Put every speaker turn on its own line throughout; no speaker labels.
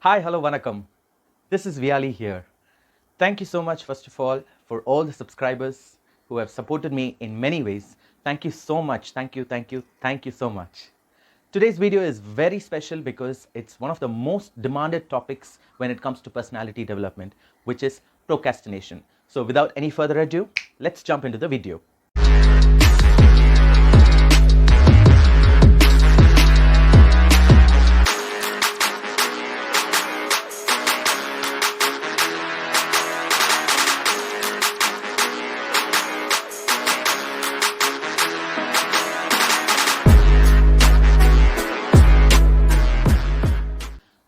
Hi, hello, vanakkam. This is Vialli here. Thank you so much, first of all, for all the subscribers who have supported me in many ways. Thank you so much. Thank you so much. Today's video is very special because it's one of the most demanded topics when it comes to personality development, which is procrastination. So without any further ado, let's jump into the video.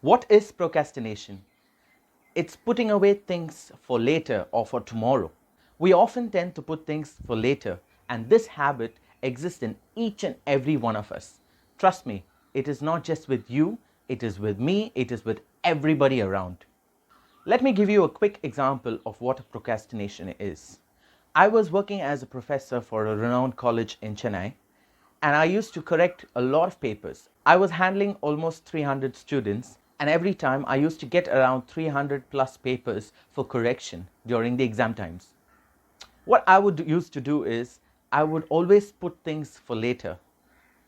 What is procrastination? It's putting away things for later or for tomorrow. We often tend to put things for later, and this habit exists in each and every one of us. Trust me, it is not just with you, it is with me, it is with everybody around. Let me give you a quick example of what procrastination is. I was working as a professor for a renowned college in Chennai, and I used to correct a lot of papers. I was handling almost 300 students, and every time I used to get around 300 plus papers for correction during the exam times. What I would used to do is I would always put things for later.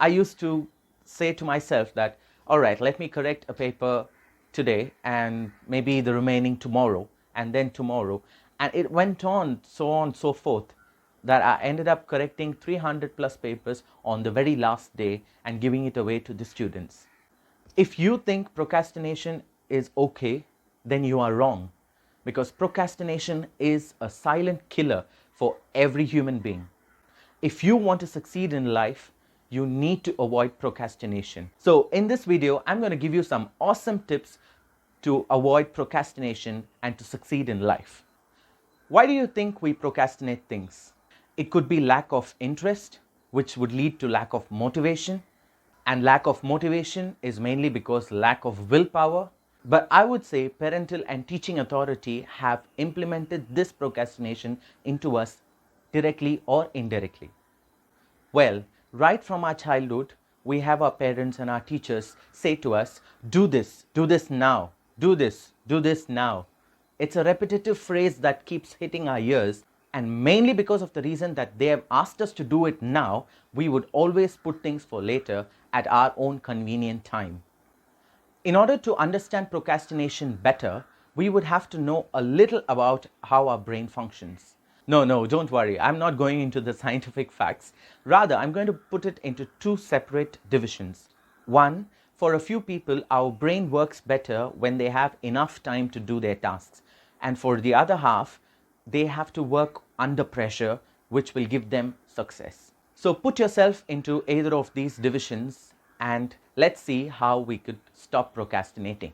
I used to say to myself that, all right, let me correct a paper today and maybe the remaining tomorrow and then tomorrow. And it went on, so forth, that I ended up correcting 300 plus papers on the very last day and giving it away to the students. If you think procrastination is okay, then you are wrong, because procrastination is a silent killer for every human being. If you want to succeed in life, you need to avoid procrastination. So in this video, I'm going to give you some awesome tips to avoid procrastination and to succeed in life. Why do you think we procrastinate things? It could be lack of interest, which would lead to lack of motivation. And lack of motivation is mainly because lack of willpower. But I would say parental and teaching authority have implemented this procrastination into us directly or indirectly. Well, right from our childhood, we have our parents and our teachers say to us, do this now, do this now. It's a repetitive phrase that keeps hitting our ears, and mainly because of the reason that they have asked us to do it now, we would always put things for later at our own convenient time. In order to understand procrastination better, we would have to know a little about how our brain functions. No, don't worry. I'm not going into the scientific facts. Rather, I'm going to put it into two separate divisions. One, for a few people, our brain works better when they have enough time to do their tasks. And for the other half, they have to work under pressure, which will give them success. So put yourself into either of these divisions and let's see how we could stop procrastinating.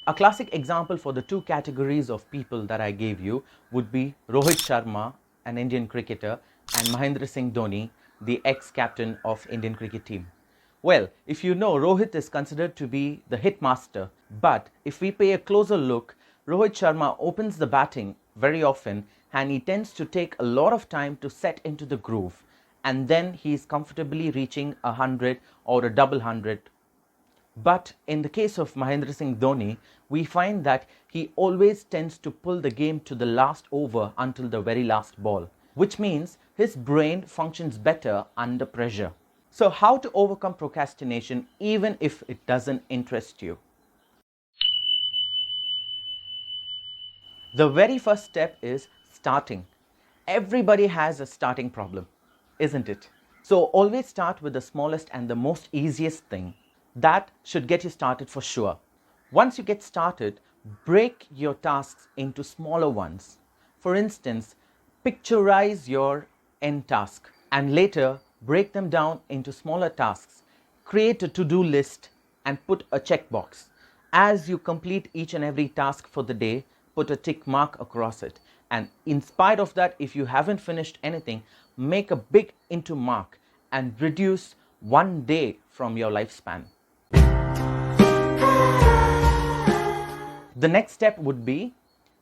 A classic example for the two categories of people that I gave you would be Rohit Sharma, an Indian cricketer, and Mahendra Singh Dhoni, the ex-captain of Indian cricket team. Well, if you know, Rohit is considered to be the hit master, but if we pay a closer look, Rohit Sharma opens the batting very often and he tends to take a lot of time to set into the groove, and then he is comfortably reaching 100 or a double hundred. But in the case of Mahendra Singh Dhoni, we find that he always tends to pull the game to the last over until the very last ball, which means his brain functions better under pressure. So how to overcome procrastination even if it doesn't interest you? The very first step is starting. Everybody has a starting problem, isn't it? So always start with the smallest and the most easiest thing. That should get you started for sure. Once you get started, break your tasks into smaller ones. For instance, picturize your end task and later break them down into smaller tasks. Create a to-do list and put a checkbox. As you complete each and every task for the day, put a tick mark across it. And in spite of that, if you haven't finished anything, make a big into mark and reduce one day from your lifespan. The next step would be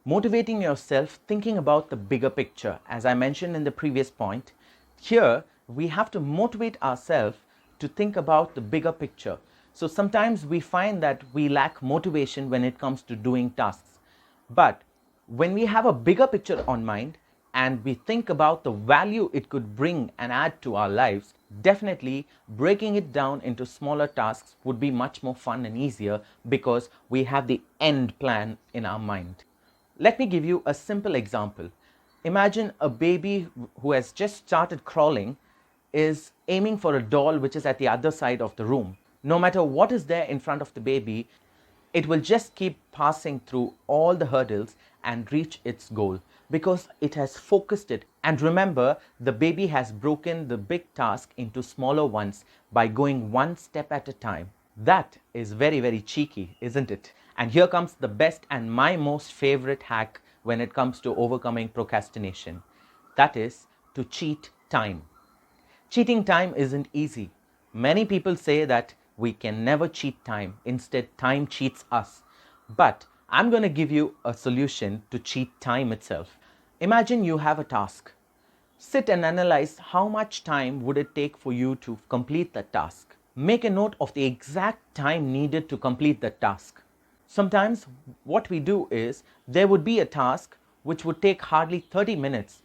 motivating yourself, thinking about the bigger picture. As I mentioned in the previous point, here we have to motivate ourselves to think about the bigger picture. So sometimes we find that we lack motivation when it comes to doing tasks. But when we have a bigger picture on mind and we think about the value it could bring and add to our lives, definitely breaking it down into smaller tasks would be much more fun and easier because we have the end plan in our mind. Let me give you a simple example. Imagine a baby who has just started crawling is aiming for a doll which is at the other side of the room. No matter what is there in front of the baby, it will just keep passing through all the hurdles and reach its goal because it has focused it. And remember, the baby has broken the big task into smaller ones by going one step at a time. That is very, very cheeky, isn't it? And here comes the best and my most favorite hack when it comes to overcoming procrastination. That is to cheat time. Cheating time isn't easy. Many people say that we can never cheat time. Instead, time cheats us. But I'm going to give you a solution to cheat time itself. Imagine you have a task. Sit and analyze how much time would it take for you to complete the task. Make a note of the exact time needed to complete the task. Sometimes what we do is there would be a task which would take hardly 30 minutes,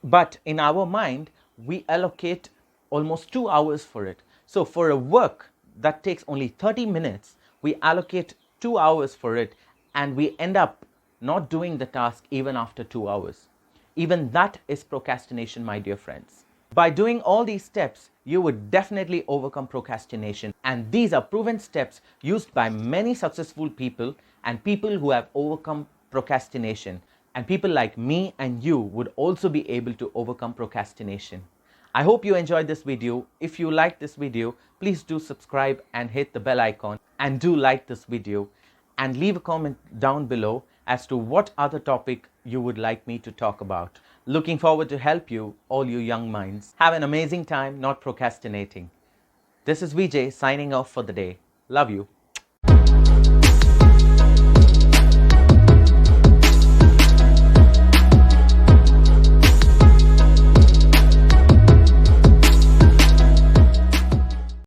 but in our mind we allocate almost 2 hours for it. So for a work that takes only 30 minutes, we allocate 2 hours for it and we end up not doing the task even after 2 hours. Even that is procrastination, my dear friends. By doing all these steps, you would definitely overcome procrastination. And these are proven steps used by many successful people and people who have overcome procrastination. And people like me and you would also be able to overcome procrastination. I hope you enjoyed this video. If you liked this video, please do subscribe and hit the bell icon. And do like this video and leave a comment down below as to what other topic you would like me to talk about. Looking forward to help you, all you young minds. Have an amazing time not procrastinating. This is Vijay signing off for the day. Love you.